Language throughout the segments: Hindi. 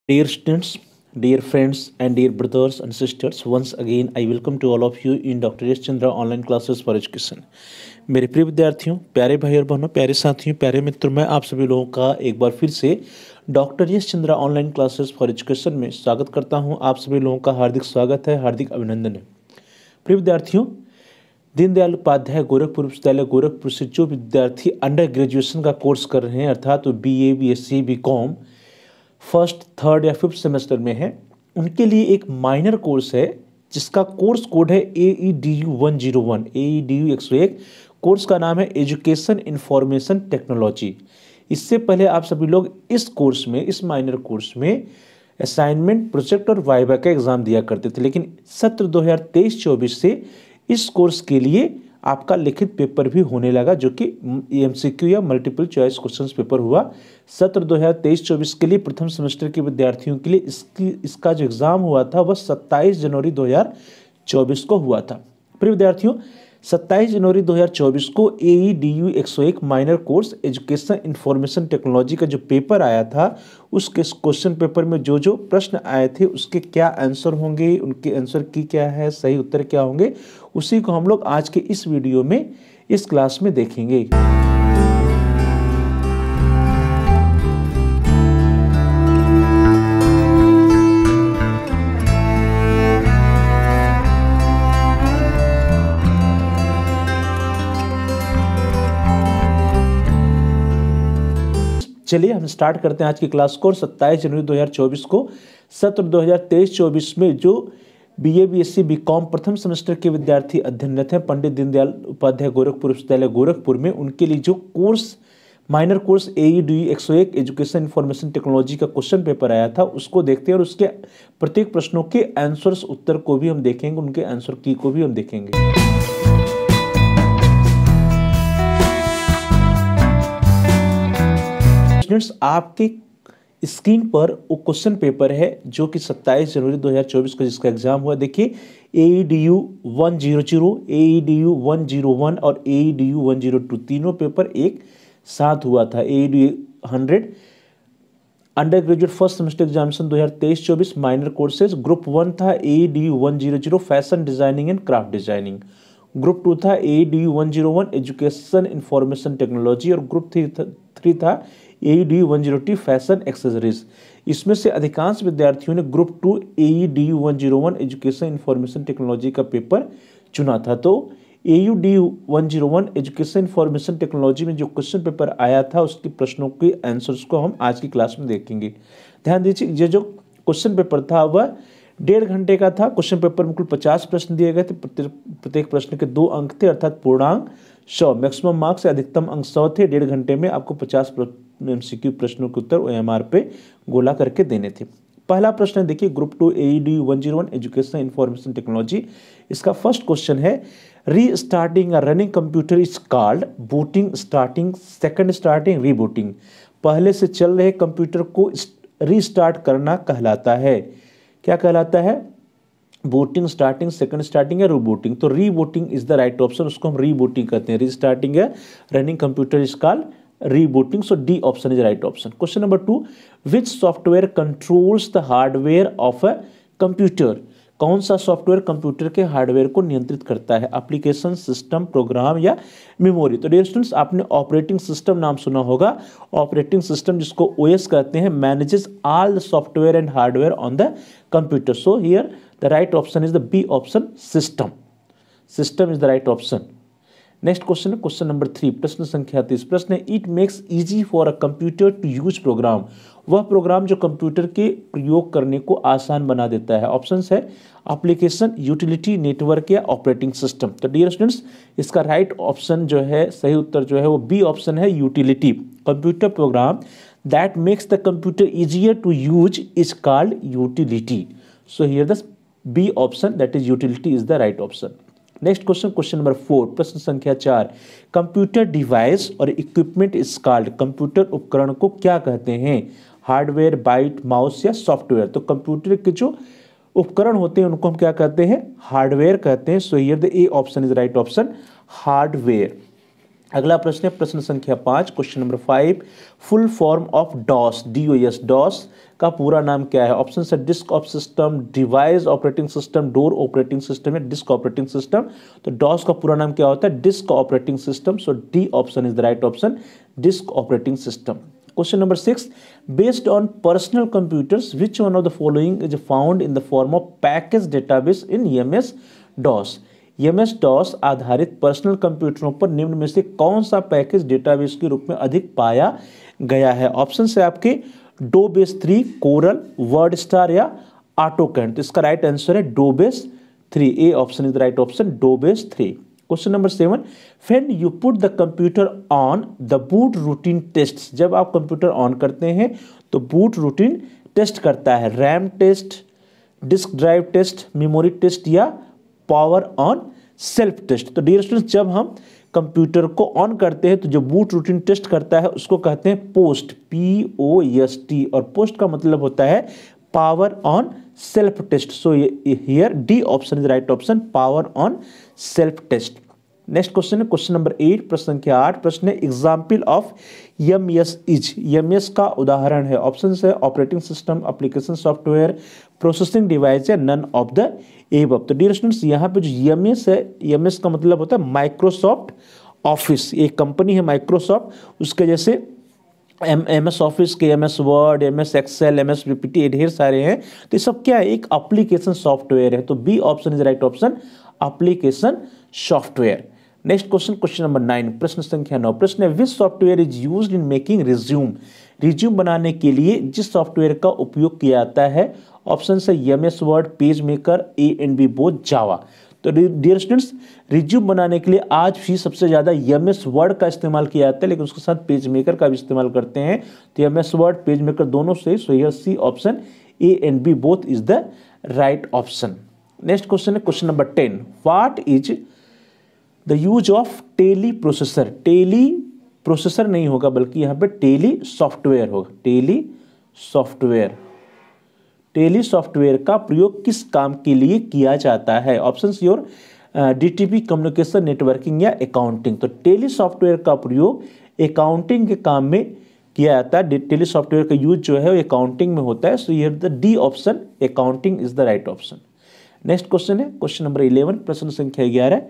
Dear students, dear friends, and dear brothers and sisters, once again I welcome to all of you in Dr. Yash Chandra online classes for education. मेरे प्रिय विद्यार्थियों, प्यारे भाई और बहनों, प्यारे साथियों, प्यारे मित्रों, मैं आप सभी लोगों का एक बार फिर से doctor Yash Chandra online classes for education में स्वागत करता हूं। आप सभी लोगों का हार्दिक स्वागत है, हार्दिक अभिनंदन है। प्रिय विद्यार्थियों, दीनदयाल उपाध्याय गोरखपुर विश्वविद्यालय गोरखपुर से जो विद्यार्थी अंडर ग्रेजुएशन का कोर्स कर रहे हैं, अर्थात तो BA, BSc, BCom first, third या फिफ्थ सेमेस्टर में है, उनके लिए एक माइनर कोर्स है जिसका कोर्स कोड है AEDU 101, AEDU 101। कोर्स का नाम है एजुकेशन इंफॉर्मेशन टेक्नोलॉजी। इससे पहले आप सभी लोग इस कोर्स में, इस माइनर कोर्स में असाइनमेंट, प्रोजेक्ट और वाइवा का एग्जाम दिया करते थे, लेकिन सत्र 2023-24 से इस कोर्स के लिए आपका लिखित पेपर भी होने लगा, जो कि MCQ या मल्टीपल चॉइस क्वेश्चंस पेपर हुआ। सत्र 2023-24 के लिए प्रथम सेमेस्टर के विद्यार्थियों के लिए इसका जो एग्ज़ाम हुआ था वह 27 जनवरी 2024 को हुआ था। प्रिय विद्यार्थियों, 27 जनवरी 2024 को AEDU 101 minor course education information technology का जो पेपर आया था, उसके क्वेश्चन पेपर में जो जो प्रश्न आए थे उसके क्या आंसर होंगे, उनके आंसर की क्या है, सही उत्तर क्या होंगे, उसी को हम लोग आज के इस वीडियो में, इस क्लास में देखेंगे। चलिए हम स्टार्ट करते हैं आज की क्लास को। 27 जनवरी 2024 को सत्र 2023-24 में जो BA, BSc, BCom प्रथम सेमेस्टर के विद्यार्थी अध्ययनरत हैं पंडित दीनदयाल उपाध्याय गोरखपुर विश्वविद्यालय गोरखपुर में, उनके लिए जो course, minor course AEDU 101 education information technology का क्वेश्चन पेपर आया था, उसको देखते हैं और उसके प्रत्येक प्रश्नों के आंसर्स, उत्तर को भी हम देखेंगे, उनके आंसर की को भी हम देखेंगे। आपके स्क्रीन पर वो क्वेश्चन पेपर है जो कि 27 जनवरी 2024 को जिसका एग्जाम हुआ। देखिए, AEDU 100, AEDU 101 और AEDU 102 तीनों पेपर एक साथ हुआ था। AEDU 100 under graduate first semester examination 2023-24 minor courses. Group 1 था AEDU 100 fashion designing and craft designing. Group 2 था AEDU 101 एजुकेशन इंफॉर्मेशन टेक्नोलॉजी और ग्रुप 3 था AEDU 102 फैशन एक्सेसरीज। इसमें से अधिकांश विद्यार्थियों ने group 2 AEDU 101 education information technology का पेपर चुना था। तो AEDU 101 एजुकेशन इंफॉर्मेशन टेक्नोलॉजी में जो क्वेश्चन पेपर आया था उसके प्रश्नों के आंसर्स को हम आज की क्लास में देखेंगे। ध्यान दीजिए, ये जो क्वेश्चन पेपर था वह 1.5 घंटे का था। क्वेश्चन पेपर में कुल 50 प्रश्न दिए गए थे, प्रत्येक प्रश्न के 2 अंक थे, अर्थात पूर्णांक 100। मैक्सिमम मार्क्स या अधिकतम अंक 100 थे। 1.5 घंटे में आपको 50 MCQ प्रश्नों के उत्तर OMR पे गोला करके देने थे। पहला प्रश्न देखिए, group 2 AEDU 101 education information technology. इसका फर्स्ट क्वेश्चन है, restarting a running computer is called booting, starting, second starting, rebooting. पहले से चल रहे कंप्यूटर को रीस्टार्ट करना कहलाता है। क्या कहलाता है? बूटिंग, स्टार्टिंग, सेकंड स्टार्टिंग या रीबूटिंग। तो rebooting is the right option, उसको हम रीबूटिंग कहते हैं। रीस्टार्टिंग है, running computer is called rebooting, so D option is the right option. Question number 2, which software controls the hardware of a computer? कौन सा सॉफ्टवेयर कंप्यूटर के हार्डवेयर को नियंत्रित करता है? एप्लीकेशन, सिस्टम, प्रोग्राम या मेमोरी? तो डियर स्टूडेंट्स, आपने ऑपरेटिंग सिस्टम नाम सुना होगा। ऑपरेटिंग सिस्टम जिसको OS कहते हैं, manages all the software and hardware on the computer. So here the right option is the B option, system. System is the right option. Next question है क्वेश्चन नंबर 3, प्रश्न संख्या 30। प्रश्न है, it makes easy for a computer to use program. वह प्रोग्राम जो कंप्यूटर के प्रयोग करने को आसान बना देता है। ऑप्शंस है एप्लीकेशन, यूटिलिटी, नेटवर्क या ऑपरेटिंग सिस्टम। तो डियर स्टूडेंट्स, इसका राइट ऑप्शन जो है, सही उत्तर जो है वो B ऑप्शन है, utility. Computer program that makes the computer easier to use is called utility. So here the B option, that is utility, is the right option. Next question, question number 4, प्रश्न संख्या 4, कंप्यूटर डिवाइस और इक्विपमेंट इज कॉल्ड। कंप्यूटर उपकरण को क्या कहते हैं? हार्डवेयर, बाइट, माउस या सॉफ्टवेयर? तो कंप्यूटर के जो उपकरण होते हैं उनको हम क्या कहते हैं? हार्डवेयर कहते हैं। So here the A option is right option, hardware. अगला प्रश्न है प्रश्न संख्या 5 question number 5 full form of DOS DOS DOS का पूरा नाम क्या है? ऑप्शन है disk of system, device operating system, door operating system या डिस्क ऑपरेटिंग सिस्टम। तो डॉस का पूरा नाम क्या होता है? Disk operating system. So D option is the right option, disk operating system. Question number 6 based on personal computers which one of the following is found in the form of package database in MS DOS. MS DOS आधारित पर्सनल कंप्यूटरों पर निम्न में से कौन सा पैकेज डेटाबेस के रूप में अधिक पाया गया है? ऑप्शन है आपके डोबेस 3, कोरल, वर्ड स्टार या ऑटोकैड। तो इसका राइट आंसर है dBase 3। A option is the right option, dBase 3। Question number 7 when you put the computer on the boot routine test. जब आप कंप्यूटर ऑन करते हैं तो बूट रूटीन टेस्ट करता है RAM test, disk drive test, memory test या पावर ऑन सेल्फ टेस्ट। तो डियर स्टूडेंट्स जब हम कंप्यूटर को ऑन करते हैं तो जो बूट रूटीन टेस्ट करता है उसको कहते हैं पोस्ट, POST। और पोस्ट का मतलब होता है power on self test. So here D option is right option, power on self test. Next question है क्वेश्चन नंबर 8 प्रश्न संख्या 8 प्रश्न है example of MS is. MS का उदाहरण है। ऑप्शन है operating system, application software, processing device या नन ऑफ द एबव। तो डियर स्टूडेंट्स यहाँ पे जो एमएस है, एमएस का मतलब होता है माइक्रोसॉफ्ट ऑफिस। एक कंपनी है माइक्रोसॉफ्ट, उसके जैसे एमएस ऑफिस के MS Word, MS Excel, MS PPT ढेर सारे हैं। तो ये सब क्या है? एक एप्लीकेशन सॉफ्टवेयर है। तो B option is right option, application software. Next question question number 9 प्रश्न संख्या 9 प्रश्न है which software is used in making resume. Resume बनाने के लिए जिस सॉफ्टवेयर का उपयोग किया जाता है? ऑप्शन है MS Word, PageMaker, A&B both, Java. तो डियर स्टूडेंट्स रिज्यूम बनाने के लिए आज भी सबसे ज़्यादा एमएस वर्ड का इस्तेमाल किया जाता है, लेकिन उसके साथ पेज मेकर का भी इस्तेमाल करते हैं। तो एमएस वर्ड, पेज मेकर दोनों से, so here C option, A&B both is the right option. Next question है question number 10 what is the use of Tally processor. Tally processor नहीं होगा बल्कि यहाँ पे टेली सॉफ्टवेयर होगा, टेली सॉफ्टवेयर। टेली सॉफ्टवेयर का प्रयोग किस काम के लिए किया जाता है? Option your DTP, communication, networking या अकाउंटिंग। तो टेली सॉफ्टवेयर का प्रयोग अकाउंटिंग के काम में किया जाता है। टेली सॉफ्टवेयर का यूज जो है वो अकाउंटिंग में होता है। सो ये the D option, accounting is the right option. Next question है क्वेश्चन नंबर 11 प्रश्न संख्या 11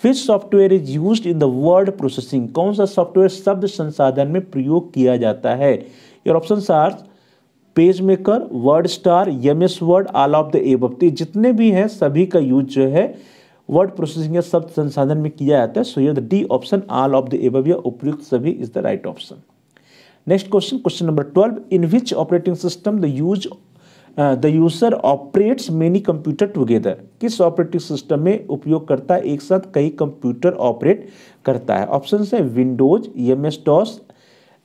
विच software is used in the word processing. कौन सा सॉफ्टवेयर शब्द संसाधन में प्रयोग किया जाता है? Your option are PageMaker, WordStar, MS Word, all of the above. तो जितने भी हैं सभी का यूज जो है वर्ड प्रोसेसिंग या शब्द संसाधन में किया जाता है। So here the D option, all of the above या उपयुक्त सभी is the right option. Next question question number 12 in which operating system the user operates many computer together. किस ऑपरेटिंग सिस्टम में उपयोगकर्ता एक साथ कई कंप्यूटर ऑपरेट करता है? ऑप्शन है Windows, MS DOS,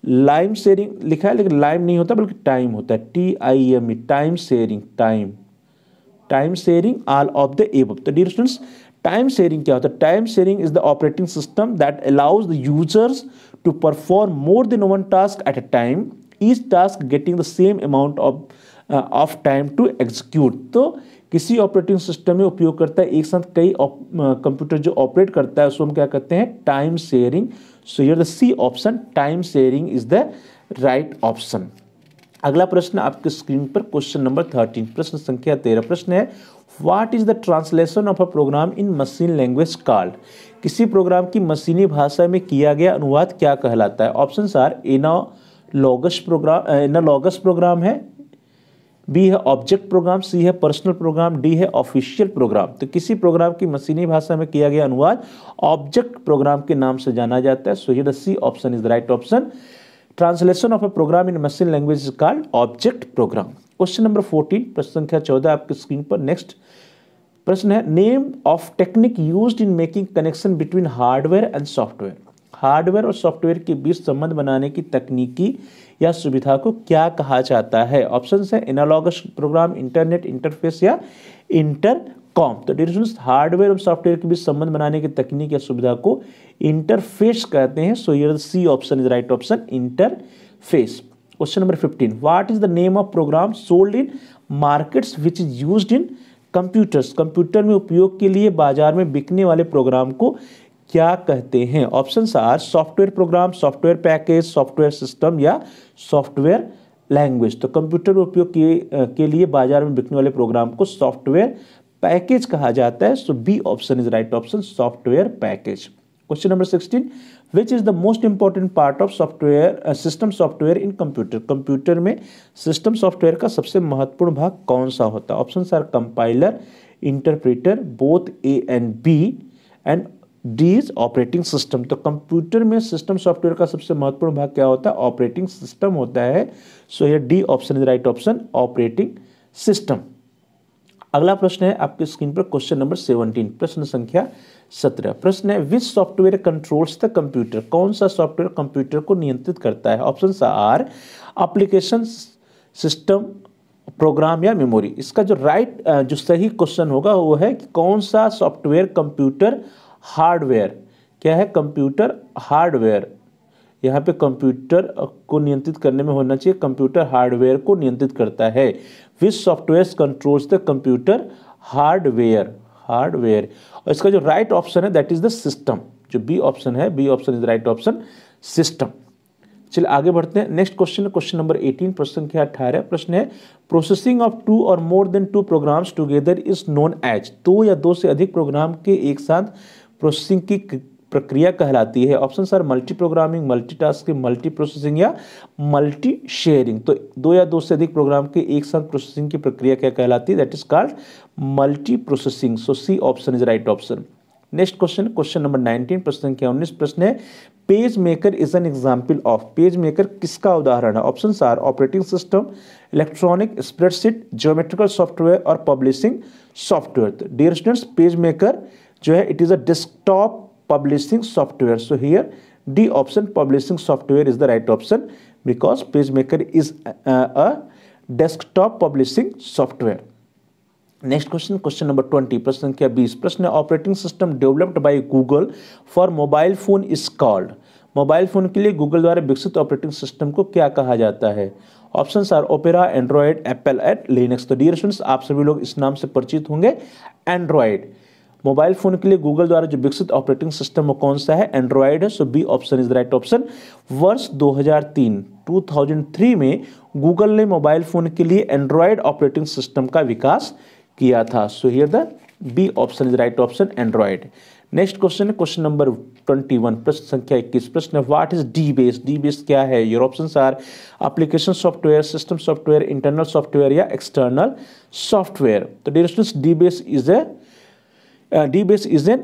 lime sharing लिखा है लेकिन लाइम नहीं होता बल्कि टाइम होता है, TIME, time sharing, time sharing, all of the above. तो डियर स्टूडेंट्स टाइम शेयरिंग क्या होता है? Time sharing is the operating system that allows the users to perform more than one task at a time, each task getting the same amount of time to execute. तो किसी ऑपरेटिंग सिस्टम में उपयोग करता है एक साथ कई कंप्यूटर जो ऑपरेट करता है उसको हम क्या कहते हैं? Time sharing. So here the C option, time sharing is the right option. अगला प्रश्न आपके स्क्रीन पर क्वेश्चन नंबर 13 प्रश्न संख्या 13 प्रश्न है what is the translation of a program in machine language called. किसी प्रोग्राम की मशीनी भाषा में किया गया अनुवाद क्या कहलाता है? ऑप्शन आर एनालॉगस प्रोग्राम है, बी है ऑब्जेक्ट प्रोग्राम, सी है पर्सनल प्रोग्राम, डी है ऑफिशियल प्रोग्राम। तो किसी प्रोग्राम की मशीनी भाषा में किया गया अनुवाद ऑब्जेक्ट प्रोग्राम के नाम से जाना जाता है। So here the C option is the right option, translation of a program in machine language is called object program. Question number 14 प्रश्न संख्या 14 आपकी स्क्रीन पर। नेक्स्ट प्रश्न है name of technique used in making connection between hardware and software. Hardware और सॉफ्टवेयर के बीच संबंध बनाने की तकनीकी या सुविधा को क्या कहा जाता है? ऑप्शन है एनालॉगस प्रोग्राम, इंटरनेट इंटरफेस या इंटरकॉम। तो डियर स्टूडेंट्स हार्डवेयर और सॉफ्टवेयर के बीच संबंध बनाने की तकनीक या सुविधा को इंटरफेस कहते हैं। So here the C option is right option, interface. Question number 15 what is the name of program sold in markets which is used in computers. Computer में उपयोग के लिए बाजार में बिकने वाले प्रोग्राम को क्या कहते हैं? Options are software program, software package, software system या सॉफ्टवेयर लैंग्वेज। तो कंप्यूटर उपयोग के लिए बाजार में बिकने वाले प्रोग्राम को सॉफ्टवेयर पैकेज कहा जाता है। So B option is right option, software package. Question number 16, which is the most important part of software system software in computer. Computer में सिस्टम सॉफ्टवेयर का सबसे महत्वपूर्ण भाग कौन सा होता है? Option are compiler, interpreter, both A and B, and D is operating system. तो कंप्यूटर में सिस्टम सॉफ्टवेयर का सबसे महत्वपूर्ण भाग क्या होता है? ऑपरेटिंग सिस्टम होता है। सो ये D option is right option, operating system. अगला प्रश्न है आपके स्क्रीन पर क्वेश्चन नंबर 17, प्रश्न संख्या 17। प्रश्न है which software controls the computer. कौन सा सॉफ्टवेयर कंप्यूटर को नियंत्रित करता है? Option are application, system, program या मेमोरी। इसका जो सही क्वेश्चन होगा वो है कि कौन सा सॉफ्टवेयर कंप्यूटर हार्डवेयर, क्या है? Computer hardware. यहाँ पे कंप्यूटर को नियंत्रित करने में होना चाहिए, कंप्यूटर हार्डवेयर को नियंत्रित करता है। Which software controls the computer hardware, hardware. और इसका जो राइट ऑप्शन है दैट इज द सिस्टम। जो बी ऑप्शन है, B option is right option, system. चलिए आगे बढ़ते हैं। नेक्स्ट क्वेश्चन है क्वेश्चन नंबर 18, प्रश्न संख्या 18। प्रश्न है प्रोसेसिंग ऑफ 2 और more than 2 programs together is known as. 2 या 2 से अधिक प्रोग्राम के एक साथ प्रोसेसिंग की प्रक्रिया कहलाती है। Option are multi programming, multitasking, multi processing या मल्टी शेयरिंग। तो 2 या 2 से अधिक प्रोग्राम के एक साथ प्रोसेसिंग की प्रक्रिया क्या कहलाती है? That is called multi processing. So C option is right option. Next question, question number 19, प्रश्न संख्या 19। प्रश्न है PageMaker is an example of. PageMaker किसका उदाहरण है? Option are operating system, electronic spreadsheet, geometrical software और पब्लिशिंग सॉफ्टवेयर। तो डियर स्टूडेंट्स, पेज मेकर जो है it is a desktop publishing software. So here D option, publishing software is the right option because PageMaker is a desktop publishing software. Next question, question number 20, प्रश्न संख्या 20। प्रश्न operating system developed by Google for mobile phone is called. Mobile phone के लिए गूगल द्वारा विकसित ऑपरेटिंग सिस्टम को क्या कहा जाता है? Options are Opera, Android, Apple and Linux. तो डियर स्टूडेंट्स, आप सभी लोग इस नाम से परिचित होंगे, एंड्रॉयड। मोबाइल फोन के लिए गूगल द्वारा जो विकसित ऑपरेटिंग सिस्टम वो कौन सा है? एंड्रॉयड है। So B option is the right option. वर्ष 2003 में गूगल ने मोबाइल फोन के लिए एंड्रॉयड ऑपरेटिंग सिस्टम का विकास किया था। So here the B option is right option, Android. Next question है क्वेश्चन नंबर 21, प्रश्न संख्या 21। प्रश्न है what is dBase. DBase क्या है? Your options are application software, system software, internal software या एक्सटर्नल सॉफ्टवेयर। तो dear students, dBase is an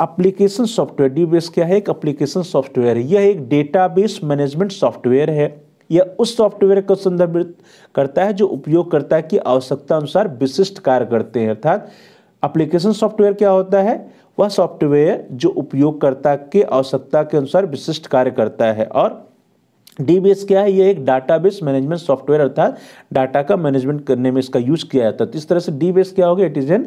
application software. DBase क्या है? एक एप्लीकेशन सॉफ्टवेयर है। यह एक डेटाबेस मैनेजमेंट सॉफ्टवेयर है। यह उस सॉफ्टवेयर को संदर्भित करता है जो उपयोगकर्ता की आवश्यकता अनुसार विशिष्ट कार्य करते हैं। अर्थात एप्लीकेशन सॉफ्टवेयर क्या होता है? वह सॉफ्टवेयर जो उपयोगकर्ता के आवश्यकता के अनुसार विशिष्ट कार्य करता है। और डीबीएस क्या है? ये एक डाटाबेस मैनेजमेंट सॉफ्टवेयर, अर्थात डाटा का मैनेजमेंट करने में इसका यूज किया जाता है। तो इस तरह से डीबीएस क्या होगा? It is an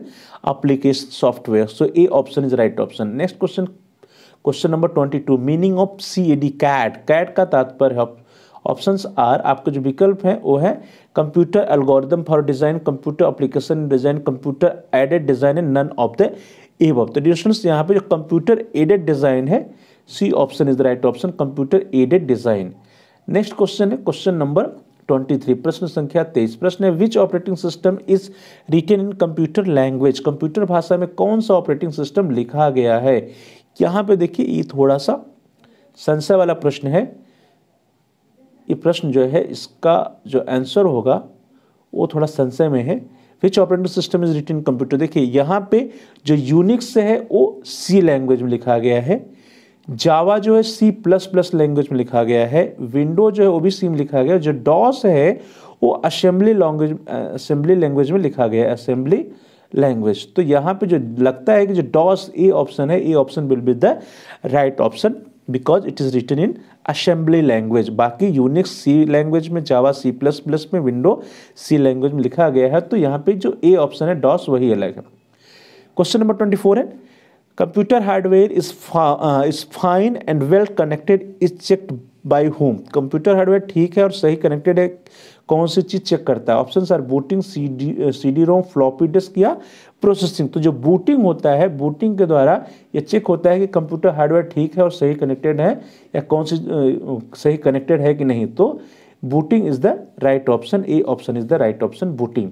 application software. So A option is right option. Next question, question number 22, meaning of CAD, CAD. CAD का तात्पर्य है। ऑप्शंस आर, आपके जो विकल्प हैं वो है computer algorithm for design, computer application design, computer aided design and none of the above. तो डियर स्टूडेंट्स, यहाँ पे जो कंप्यूटर एडेड डिजाइन है, C option is the right option, computer aided design. Next question है क्वेश्चन नंबर 23, प्रश्न संख्या 23। प्रश्न है which operating system is written in computer language. Computer भाषा में कौन सा ऑपरेटिंग सिस्टम लिखा गया है? यहाँ पे देखिए, ये थोड़ा सा संशय वाला प्रश्न है। ये प्रश्न जो है इसका जो आंसर होगा वो थोड़ा संशय में है। Which operating system is written in computer. देखिए यहाँ पे जो यूनिक्स है वो C लैंग्वेज में लिखा गया है, जावा जो है C++ लैंग्वेज में लिखा गया है, विंडो जो है वो भी C में लिखा गया है, जो डॉस है वो असेंबली लैंग्वेज में लिखा गया है, असेंबली लैंग्वेज। तो यहाँ पे जो लगता है कि जो डॉस ए ऑप्शन है, A option will be the right option because it is written in assembly language. बाकी यूनिक्स C लैंग्वेज में, जावा C++ में, विंडो C लैंग्वेज में लिखा गया है। तो यहाँ पे जो ए ऑप्शन है डॉस वही अलग है। क्वेश्चन नंबर 24 है computer hardware is fine and well connected is checked by home. Computer hardware ठीक है और सही कनेक्टेड है कौन सी चीज चेक करता है? Option are booting, CD ROM, floppy disk या प्रोसेसिंग। तो जो बूटिंग होता है, बूटिंग के द्वारा ये चेक होता है कि कंप्यूटर हार्डवेयर ठीक है और सही कनेक्टेड है या कौन सी सही कनेक्टेड है कि नहीं। तो booting is the right option, A option is the right option, booting.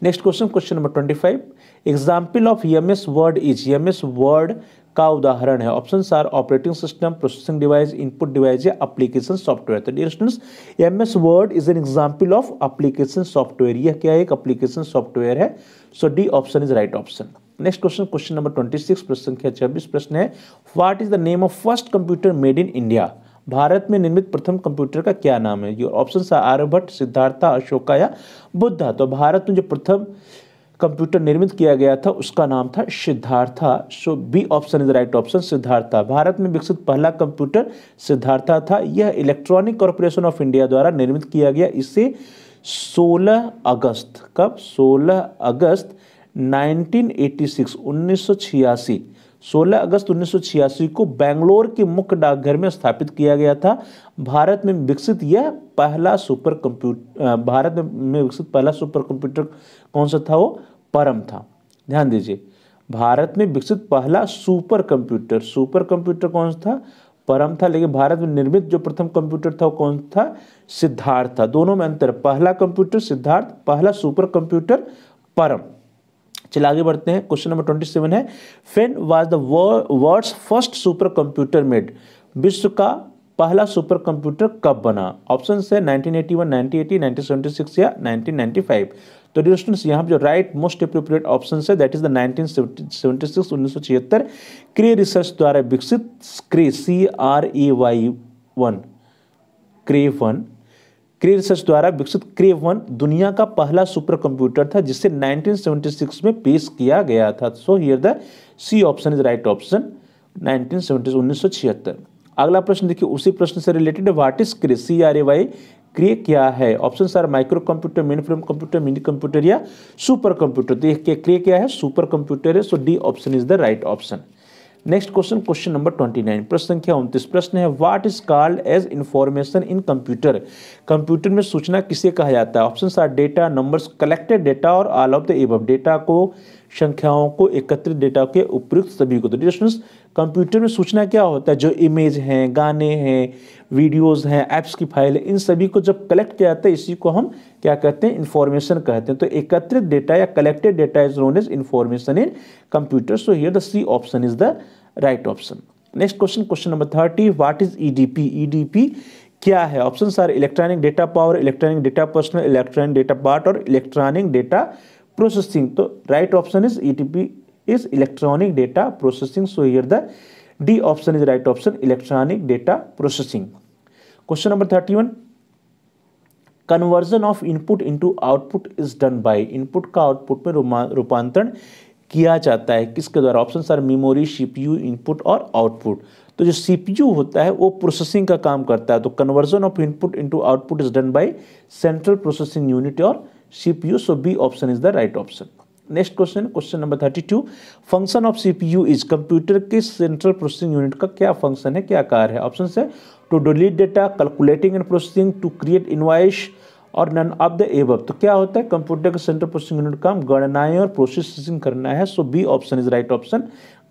Next question, question number 25, example of MS Word is, MS Word का उदाहरण है। Options are operating system, processing device, input device या एप्लीकेशन सॉफ्टवेयर। तो dear students, MS Word is an example of application software. यह क्या है? एक एप्लीकेशन सॉफ्टवेयर है। So D option is right option. Next question, question number 26, प्रश्न संख्या 26 प्रश्न है, what is the name of first computer made in India? Bharat में निर्मित प्रथम कंप्यूटर का क्या नाम है? Your options are Aryabhata, Siddhartha, Ashoka या बुद्धा। तो भारत में जो प्रथम कंप्यूटर निर्मित किया गया था उसका नाम था Siddhartha. So B option is right option, Siddhartha. भारत में विकसित पहला कंप्यूटर सिद्धार्था था। यह इलेक्ट्रॉनिक कॉर्पोरेशन ऑफ इंडिया द्वारा निर्मित किया गया। इसे 16 अगस्त, कब? 16 अगस्त 1986 16 अगस्त 1986 को बेंगलोर के मुख्य डाकघर में स्थापित किया गया था। भारत में विकसित यह पहला सुपर कंप्यूटर, भारत में विकसित पहला सुपर कंप्यूटर कौन सा था? वो परम था। ध्यान दीजिए, भारत में विकसित पहला सुपर कंप्यूटर कौन सा था? परम था। लेकिन भारत में निर्मित जो प्रथम कंप्यूटर था वो कौन था? सिद्धार्थ था। दोनों में अंतर, पहला कंप्यूटर सिद्धार्थ, पहला सुपर कंप्यूटर परम। चलिए आगे बढ़ते हैं। क्वेश्चन नंबर 27 है, when was the world's first supercomputer made? विश्व का पहला सुपर कंप्यूटर कब बना? ऑप्शन है 1981, 1980, 1976 या 1995। तो डियर स्टूडेंट्स, यहाँ पर जो राइट मोस्ट अप्रोप्रिएट ऑप्शन है that is the 1976, 1976 cray research द्वारा विकसित, क्रे CRAY1, क्रे रिसर्च द्वारा विकसित क्रे 1 दुनिया का पहला सुपर कंप्यूटर था जिसे 1976 में पेश किया गया था। So here the C option is right option, 1976। अगला प्रश्न देखिए, उसी प्रश्न से related, what is Cray? CRAY Cray क्या है? Option are micro computer, main frame computer, mini computer या सुपर कंप्यूटर। तो ये क्रे क्या है? सुपर कंप्यूटर है। So D option is the right option. Next question, question number 29, प्रश्न संख्या 29 प्रश्न है, what is called as information in computer? Computer में सूचना किसे कहा जाता है? Options are data, numbers, collected data और all of the above. Data को, संख्याओं को, एकत्रित डेटा के, उपयुक्त सभी को। तो डियर स्टूडेंट्स, कंप्यूटर में सूचना क्या होता है? जो इमेज हैं, गाने हैं, वीडियोस हैं, ऐप्स की फाइल है, इन सभी को जब कलेक्ट किया जाता है इसी को हम क्या कहते हैं? इंफॉर्मेशन कहते हैं। तो एकत्रित डेटा या collected data is known as information in computer. So here the C option is the right option. Next question, question number 30, what is EDP? EDP क्या है? Options are electronic data power, electronic data personal, electronic data part और इलेक्ट्रॉनिक डेटा प्रोसेसिंग। तो right option is EDP is electronic data processing. So here the D option is right option, electronic data processing. Question number 31, conversion of input into output is done by. Input का आउटपुट में रूपांतरण किया जाता है किसके द्वारा? Options are memory, CPU, input और आउटपुट। तो जो CPU होता है वो प्रोसेसिंग का काम करता है। तो conversion of input into output is done by central processing unit और CPU। So B option is the right option. Next question, question number 32, function of CPU is, कंप्यूटर के सेंट्रल प्रोसेसिंग यूनिट का क्या फंक्शन है, क्या कार्य है? ऑप्शन है to delete data, calculating and processing, to create invoice और नन ऑफ द एबव। तो क्या होता है? कंप्यूटर के सेंट्रल प्रोसेसिंग यूनिट का गणनाएं और प्रोसेसिंग करना है। So B option is right option,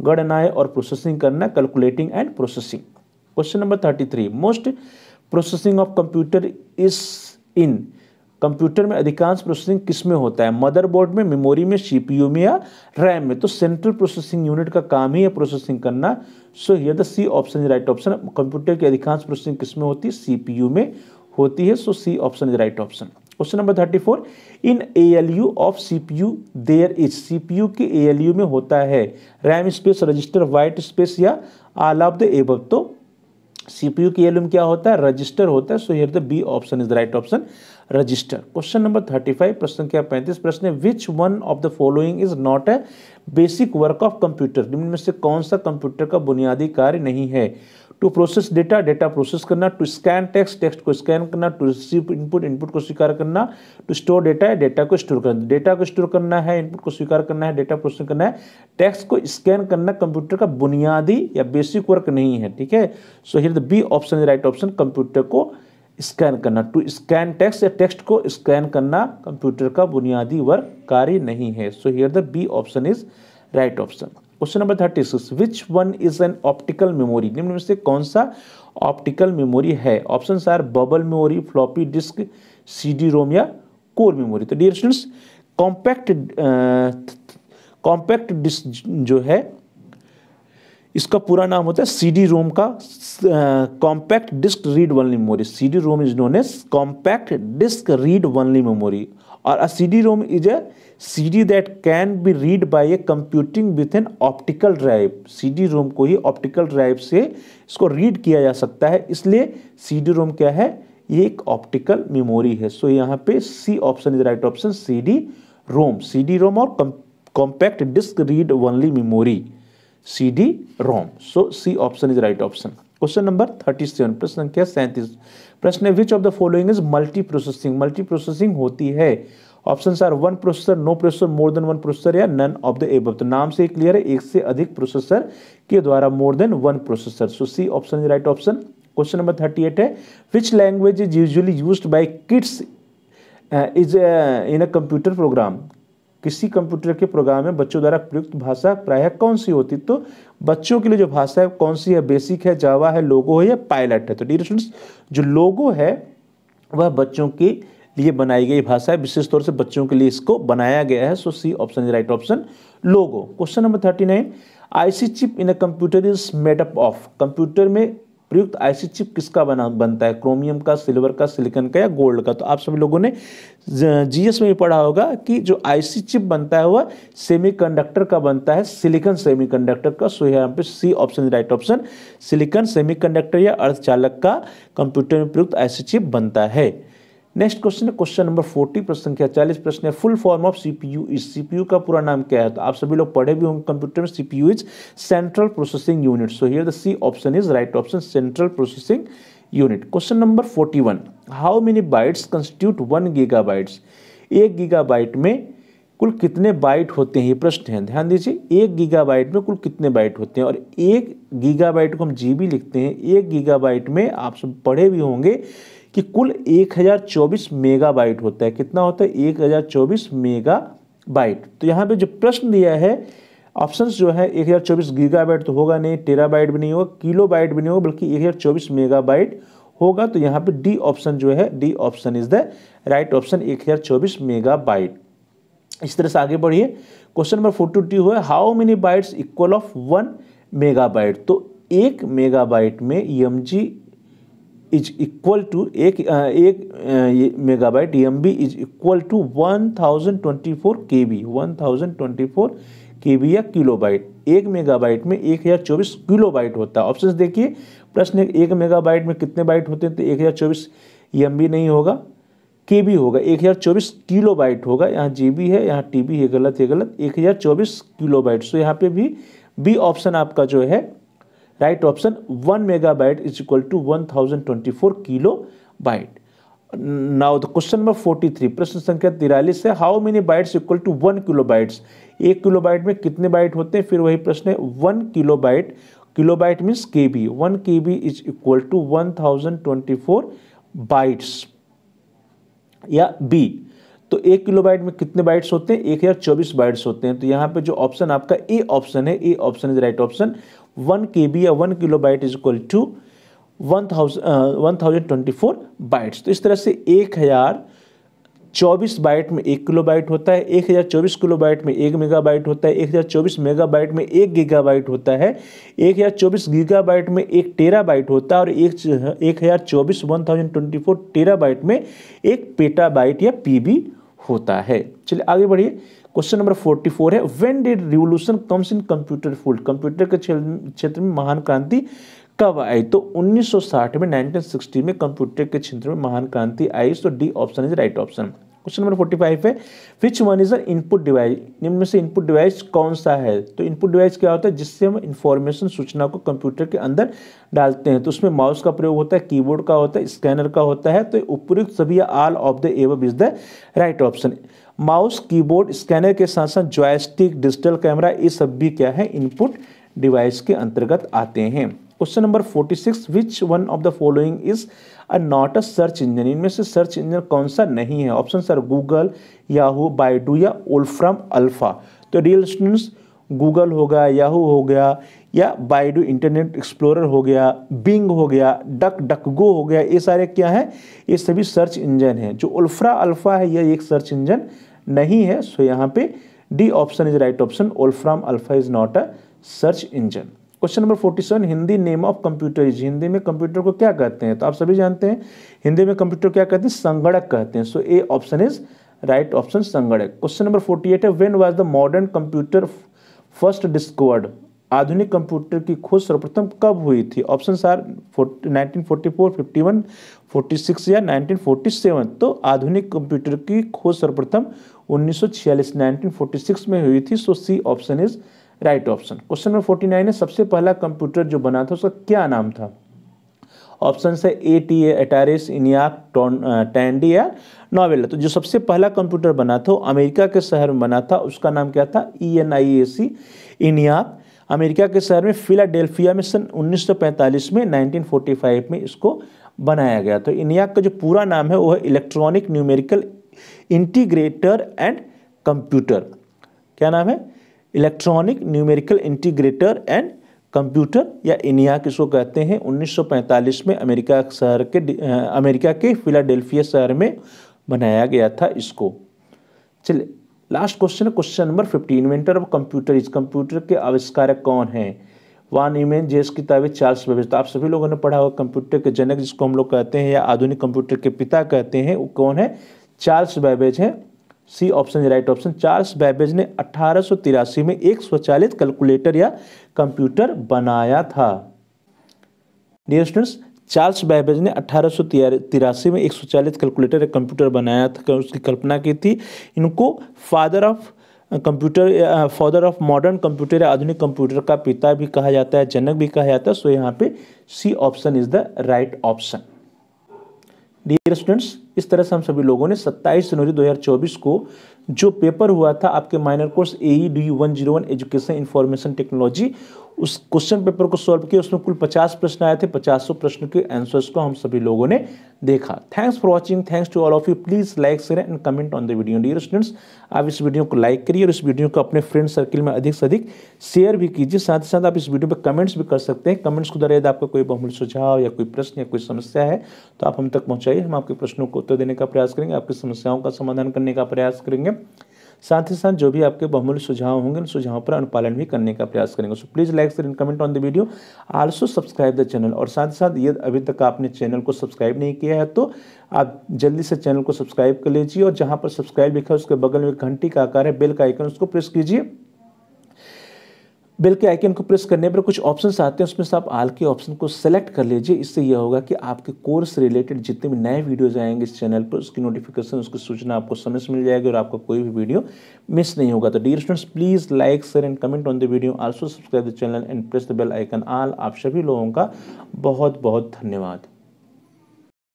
गणनाएं और प्रोसेसिंग करना, calculating and processing. Question number 33, most processing of computer is in, computer में अधिकांश प्रोसेसिंग किस में होता है? मदरबोर्ड में, मेमोरी में, CPU में या रैम में? तो सेंट्रल प्रोसेसिंग यूनिट का काम ही है प्रोसेसिंग करना। So here the C option is right option. Computer की अधिकांश प्रोसेसिंग किस में होती है? CPU में होती है। So C option is right option. Question number 34, in ALU of CPU there is, CPU के ALU में होता है RAM space, register, white space या ऑल ऑफ द एबव। तो CPU के ALU में क्या होता है? रजिस्टर होता है। So here the B option is the right option, register. Question number 35, प्रश्न क्या 35 प्रश्न है, which one of the following is not a basic work of computer? निम्न में से कौन सा कंप्यूटर का बुनियादी कार्य नहीं है? To process data, data process करना, टू स्कैन टेक्स्ट, टेक्स्ट को स्कैन करना, टू रिसीव इनपुट, इनपुट को स्वीकार करना, टू स्टोर डेटा, डेटा को स्टोर करना। डेटा को स्टोर करना है, इनपुट को स्वीकार करना है, डेटा प्रोसेस करना है, टेक्स्ट को स्कैन करना कंप्यूटर का बुनियादी या बेसिक वर्क नहीं है। ठीक है, so here the B option is right option, computer को स्कैन करना, टू स्कैन टेक्स्ट या टेक्स्ट को स्कैन करना कंप्यूटर का बुनियादी वर्ग कार्य नहीं है। So here the B option is right option. Question number 36, which one is an optical memory, निम्न में से कौन सा ऑप्टिकल मेमोरी है? Options are bubble memory, floppy disk, CD ROM या कोर मेमोरी। तो डियर स्टूडेंट्स, कॉम्पैक्ट डिस्क जो है इसका पूरा नाम होता है सीडी रोम का compact disc read only memory. CD ROM is known as compact disc read only memory, और a CD ROM is a CD that can be read by a computing with an optical drive. CD ROM को ही ऑप्टिकल ड्राइव से इसको रीड किया जा सकता है, इसलिए सीडी रोम क्या है? ये एक ऑप्टिकल मेमोरी है। सो यहाँ पे C option is right option, CD ROM और compact disc read only memory, CD ROM. So C option is right option. Question number 37, प्रश्न संख्या 37, प्रश्न है which of the following is multi processing. Multi processing होती है, options are one processor, no processor, more than one processor या नन ऑफ द एबव। तो नाम से क्लियर है, एक से अधिक प्रोसेसर के द्वारा more than one processor. So C option is right option. Question number 38 है which language is usually used by kids is in a computer program. किसी कंप्यूटर के प्रोग्राम में बच्चों द्वारा प्रयुक्त भाषा प्रायः कौन सी होती? तो बच्चों के लिए जो भाषा है कौन सी है? बेसिक है, जावा है, लोगो है या पायलट है? तो डियर स्टूडेंट्स, जो लोगो है वह बच्चों के लिए बनाई गई भाषा है, विशेष तौर से बच्चों के लिए इसको बनाया गया है। So C option is right option, logo. Question number 39, IC chip in a computer is made up of. Computer में प्रयुक्त आईसी चिप किसका बनता है? क्रोमियम का, सिल्वर का, सिलिकॉन का या गोल्ड का? तो आप सभी लोगों ने जीएस में भी पढ़ा होगा कि जो आईसी चिप बनता है वह सेमीकंडक्टर का बनता है, सिलिकॉन सेमीकंडक्टर का। सो यहाँ पे C option right option, silicon semiconductor या अर्धचालक का कंप्यूटर में प्रयुक्त आईसी चिप बनता है। नेक्स्ट क्वेश्चन है क्वेश्चन नंबर 40, प्रश्न संख्या 40, प्रश्न है full form of CPU is. CPU का पूरा नाम क्या है? तो आप सभी लोग पढ़े भी होंगे कंप्यूटर में, CPU is central processing unit. So here the C option is right option, central processing unit. Question number 41, how many bytes constitute 1 gigabytes. 1 gigabyte में कुल कितने बाइट होते हैं? ये प्रश्न है, ध्यान दीजिए। 1 गीगाबाइट में कुल कितने बाइट होते हैं? और 1 गीगाबाइट को हम जीबी लिखते हैं। 1 गीगाबाइट में आप सब पढ़े भी होंगे कि कुल 1024 मेगाबाइट होता है। कितना होता है? 1024 मेगाबाइट। तो यहाँ पे जो प्रश्न दिया है, ऑप्शंस जो है 1024 गीगाबाइट तो होगा नहीं, टेराबाइट भी नहीं होगा, किलोबाइट भी नहीं होगा, बल्कि 1024 मेगाबाइट होगा। तो यहाँ पे डी ऑप्शन जो है, D option is the right option, 1024 megabyte. इस तरह से आगे बढ़िए। क्वेश्चन नंबर 42 है how many bytes equal of 1 megabyte. तो 1 मेगाबाइट में EMG इज इक्वल टू एक megabyte EMB is equal to 1024 KB, 1024 KB या किलोबाइट। 1 मेगाबाइट में 1024 किलोबाइट होता है। ऑप्शंस देखिए, प्रश्न 1 मेगाबाइट में कितने बाइट होते हैं? तो 1024 EMB नहीं होगा, KB होगा। 1024 किलोबाइट होगा, यहाँ GB है, यहाँ TB है, गलत है, गलत। 1024 किलोबाइट। सो यहाँ पे भी बी ऑप्शन आपका जो है right option, 1 megabyte is equal to 1024 kilobyte. Now the question number 43, प्रश्न संख्या 43 है how many bytes equal to 1 kilobytes. 1 kilobyte में कितने बाइट होते हैं? फिर वही प्रश्न है, 1 kilobyte, kilobyte means KB, 1 KB is equal to 1024 bytes या B। तो 1 किलोबाइट में कितने बाइट्स होते हैं? 1024 बाइट्स होते हैं। तो यहाँ पे जो ऑप्शन आपका ए ऑप्शन है, A option is right option, 1 KB या 1 kilobyte is equal to 1024 bytes. तो इस तरह से 1024 बाइट में 1 किलोबाइट होता है, 1024 किलोबाइट में 1 मेगाबाइट होता है, 1024 मेगाबाइट में 1 गीगाबाइट होता है, 1024 गीगाबाइट में 1 टेराबाइट होता है, और 1024 टेराबाइट में 1 पेटाबाइट या PB होता है। चलिए आगे बढ़िए। क्वेश्चन नंबर 44 है when did revolution comes in computer field. Computer के क्षेत्र में महान क्रांति कब आई? तो 1960 में, 1960 में कंप्यूटर के क्षेत्र में महान क्रांति आई। तो D option is right option. Question number 45 है which one is a input device. निम्न में से इनपुट डिवाइस कौन सा है? तो इनपुट डिवाइस क्या होता है? जिससे हम इंफॉर्मेशन, सूचना को कंप्यूटर के अंदर डालते हैं। तो उसमें माउस का प्रयोग होता है, कीबोर्ड का होता है, स्कैनर का होता है। तो उपयुक्त सभी all of the above is the right option. Mouse, keyboard, scanner के साथ साथ जॉयस्टिक, डिजिटल कैमरा, ये सब भी क्या है? इनपुट डिवाइस के अंतर्गत आते हैं। Question number 46, which one of the following is not a search engine, इनमें से सर्च इंजन कौन सा नहीं है? Option sir Google, Yahoo, Baidu या वोल्फ्राम अल्फा। तो डियर स्टूडेंट्स, गूगल हो गया, याहू हो गया, या बाइडू इंटरनेट एक्सप्लोरर हो गया, बिंग हो गया, डक गो हो गया, ये सारे क्या है? ये सभी सर्च इंजन हैं। जो वोल्फ्रा अल्फा है यह एक सर्च इंजन नहीं है। सो यहाँ पे D option is right option, Wolfram alpha is not a search engine. Question number 47, Hindi name of computer is, Hindi में कंप्यूटर को क्या कहते हैं? तो आप सभी जानते हैं हिंदी में कंप्यूटर क्या कहते हैं? संगणक कहते हैं। So A option is right option, संगणक। क्वेश्चन नंबर 48 है, when was the modern computer first discovered, आधुनिक कंप्यूटर की खोज सर्वप्रथम कब हुई थी? ऑप्शन आर 1944, 51, 46 या 1947। तो आधुनिक कंप्यूटर की खोज सर्वप्रथम 1946 1946 में हुई थी। So C option is right option. Question number 49 है, सबसे पहला कंप्यूटर जो बना था उसका क्या नाम था? ऑप्शन है ATA, एटारिस, इनियाक, टैंडी या नोवेला। तो जो सबसे पहला कंप्यूटर बना था अमेरिका के शहर में बना था, उसका नाम क्या था? ENIAC, इनियाक। अमेरिका के शहर में फिलाडेल्फिया में सन 1945 में 1945 में इसको बनाया गया। तो इनियाक का जो पूरा नाम है वो है electronic numerical integrator and computer. क्या नाम है? Electronic numerical integrator and computer या इनियाक इसको कहते हैं। 1945 में अमेरिका के फिलाडेल्फिया शहर में बनाया गया था इसको। चलिए लास्ट क्वेश्चन है, question number 50, inventor of computer is, कंप्यूटर के आविष्कारक कौन है? वान न्यूमैन, जेस किताबी, चार्ल्स बेबेज। तो आप सभी लोगों ने पढ़ा होगा कंप्यूटर के जनक जिसको हम लोग कहते हैं या आधुनिक कंप्यूटर के पिता कहते हैं, वो कौन है? चार्ल्स बेबेज है। C option right option. Charles Babbage ने 1883 में एक स्वचालित कैलकुलेटर या कंप्यूटर बनाया था। डियर स्टूडेंट्स, चार्ल्स बेबेज ने 1883 में एक स्वचालित कैलकुलेटर या कंप्यूटर बनाया था, उसकी कल्पना की थी। इनको फादर ऑफ मॉडर्न कंप्यूटर या आधुनिक कंप्यूटर का पिता भी कहा जाता है, जनक भी कहा जाता है। सो यहाँ पे C option is the right option. Dear students, इस तरह से हम सभी लोगों ने 27 जनवरी 2024 को जो पेपर हुआ था आपके minor course AEDU 101 education information technology, उस क्वेश्चन पेपर को सॉल्व किया। उसमें कुल 50 प्रश्न आए थे। 50 प्रश्न के आंसर्स को हम सभी लोगों ने देखा। Thanks for watching, thanks to all of you. Please like, share and comment on the video. Dear students, आप इस वीडियो को लाइक करिए और इस वीडियो को अपने फ्रेंड सर्किल में अधिक से अधिक शेयर भी कीजिए। साथ ही साथ आप इस वीडियो पर कमेंट्स भी कर सकते हैं। कमेंट्स के द्वारा यदि आपका कोई बहुमूल्य सुझाव या कोई प्रश्न या कोई समस्या है तो आप हम तक पहुँचाइए। हम आपके प्रश्नों को उत्तर देने का प्रयास करेंगे, आपकी समस्याओं का समाधान करने का प्रयास करेंगे। साथ ही साथ जो भी आपके बहुमूल्य सुझाव होंगे उन सुझावों पर अनुपालन भी करने का प्रयास करेंगे। So please like, share and comment on the video, also subscribe the channel. और साथ ही साथ ये अभी तक आपने चैनल को सब्सक्राइब नहीं किया है तो आप जल्दी से चैनल को सब्सक्राइब कर लीजिए और जहां पर सब्सक्राइब लिखा है उसके बगल में घंटी का आकार है, बेल का आइकन, उसको प्रेस कीजिए। बेल के आइकन को प्रेस करने पर कुछ ऑप्शंस आते हैं, उसमें से आप ऑल के ऑप्शन को सेलेक्ट कर लीजिए। इससे यह होगा कि आपके कोर्स से रिलेटेड जितने भी नए वीडियोज आएंगे इस चैनल पर उसकी नोटिफिकेशन, उसकी सूचना आपको समय से मिल जाएगी और आपका कोई भी वीडियो मिस नहीं होगा। तो dear students, please like, share and comment on the video, also subscribe the channel and press the bell icon all. आप सभी लोगों का बहुत बहुत धन्यवाद।